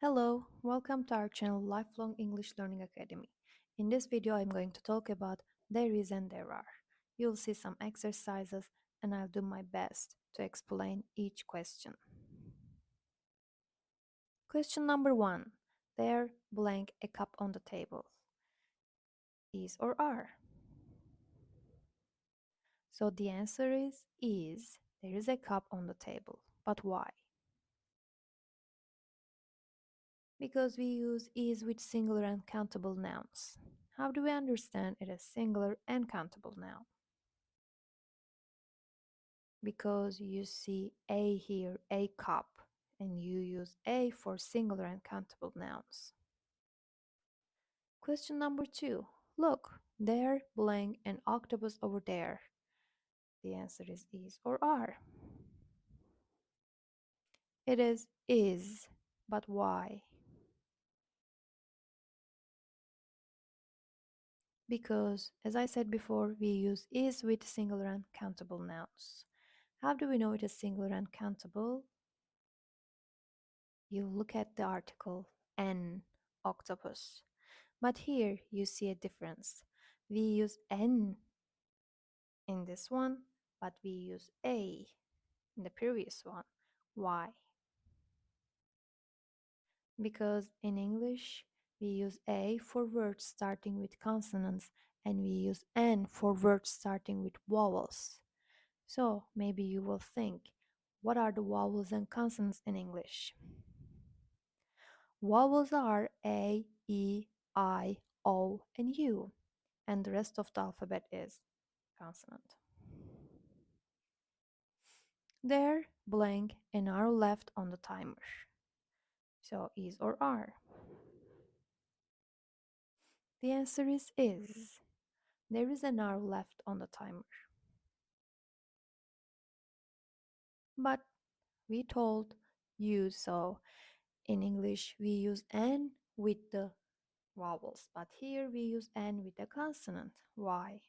Hello, welcome to our channel Lifelong English Learning Academy. In this video, I'm going to talk about there is and there are. You'll see some exercises and I'll do my best to explain each question. Question number 1. There blank a cup on the table. Is or are? So the answer is. There is a cup on the table. But why? Because we use is with singular and countable nouns. How do we understand it as singular and countable noun? Because you see a here, a cup, and you use a for singular and countable nouns. Question number 2. Look, there blank an octopus over there. The answer is or are. It is, but why? Because, as I said before, we use is with singular and countable nouns. How do we know it is singular and countable? You look at the article an octopus. But here you see a difference. We use an in this one, but we use a in the previous one. Why? Because in English we use a for words starting with consonants and we use n for words starting with vowels. So maybe you will think, what are the vowels and consonants in English? Vowels are a, e, I, o, and u, and the rest of the alphabet is consonant. There blank an hour left on the timer. So is or are? The answer is. There is an hour left on the timer. But we told you so. In English we use n with the vowels, but here we use n with the consonant. Why?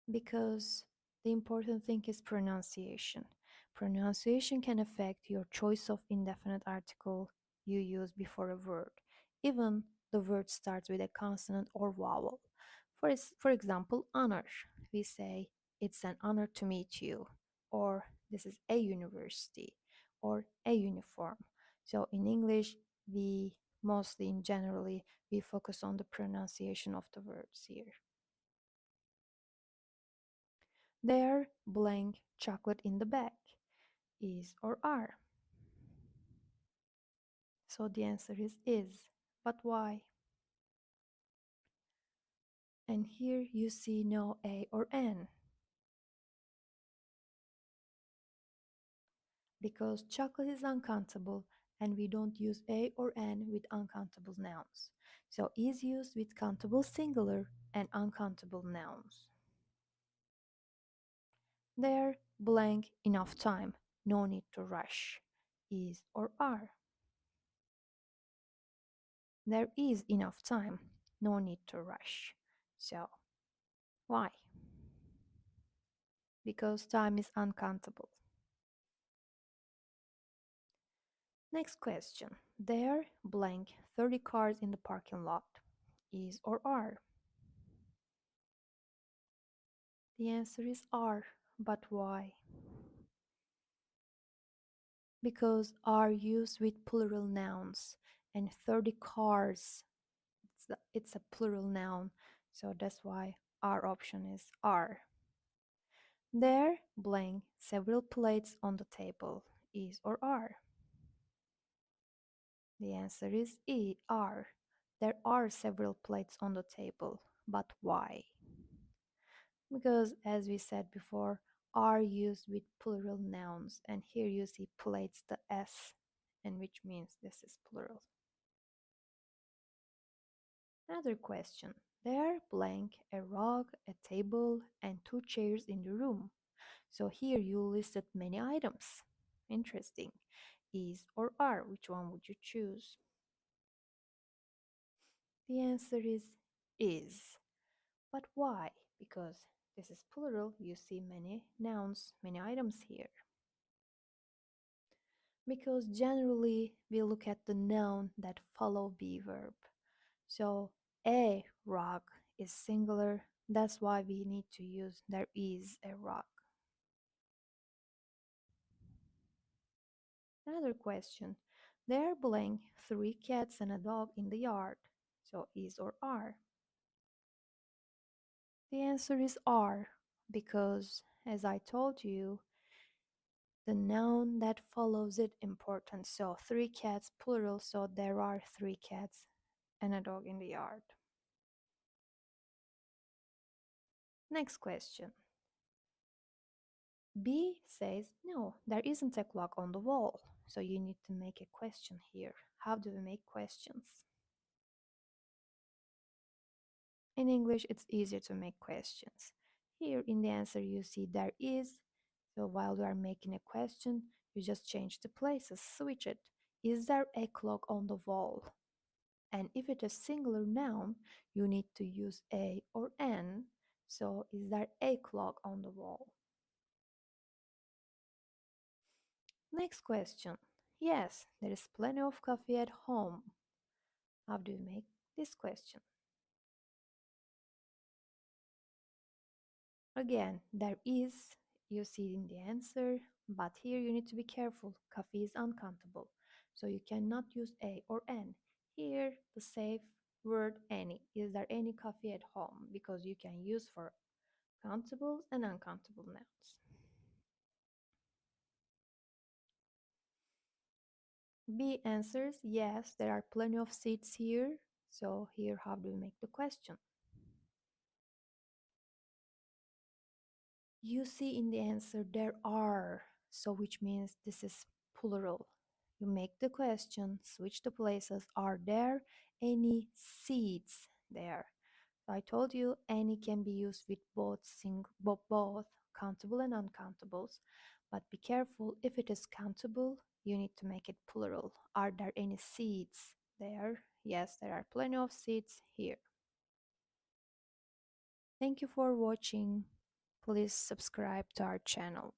Because the important thing is pronunciation. Pronunciation can affect your choice of indefinite article you use before a word, even the word starts with a consonant or vowel. For example, honor. We say, it's an honor to meet you, or this is a university, or a uniform. So in English, we mostly, in generally, we focus on the pronunciation of the words here. There blank chocolate in the bag. Is or are? So the answer is. But why? And here you see no a or n. Because chocolate is uncountable and we don't use a or n with uncountable nouns. So is used with countable singular and uncountable nouns. There blank enough time. No need to rush. Is or are? There is enough time. No need to rush. So why? Because time is uncountable. Next question. There blank 30 cars in the parking lot. Is or are? The answer is are, but why? Because are used with plural nouns and 30 cars, it's a plural noun, so that's why our option is are. There blank several plates on the table. Is or are? The answer is are. There are several plates on the table, but why? Because as we said before, are used with plural nouns, and here you see plates, the s, and which means this is plural. Another question. There blank a rug, a table, and 2 chairs in the room. So here you listed many items. Interesting. Is or are? Which one would you choose? The answer is. But why? Because this is plural, you see many nouns, many items here. Because generally we look at the noun that follow be verb. So a rock is singular. That's why we need to use there is a rock. Another question. There are blank three cats and a dog in the yard. So is or are? The answer is are because as I told you, the noun that follows it important. So three cats plural, so there are three cats and a dog in the yard. Next question. B says, no, there isn't a clock on the wall. So you need to make a question here. How do we make questions? In English, it's easier to make questions. Here in the answer, you see there is. So while we are making a question, you just change the places, switch it. Is there a clock on the wall? And if it is singular noun, you need to use a or an. So is there a clock on the wall? Next question. Yes, there is plenty of coffee at home. How do you make this question? Again, there is, you see in the answer, but here you need to be careful. Coffee is uncountable, so you cannot use a or an. Here, the safe word any. Is there any coffee at home? Because you can use for countable and uncountable nouns. B answers yes, there are plenty of seats here. So here, how do we make the question? You see in the answer there are, so which means this is plural. You make the question, switch the places. Are there any seats there? So I told you any can be used with both countable and uncountables. But be careful, if it is countable, you need to make it plural. Are there any seats there? Yes, there are plenty of seats here. Thank you for watching. Please subscribe to our channel.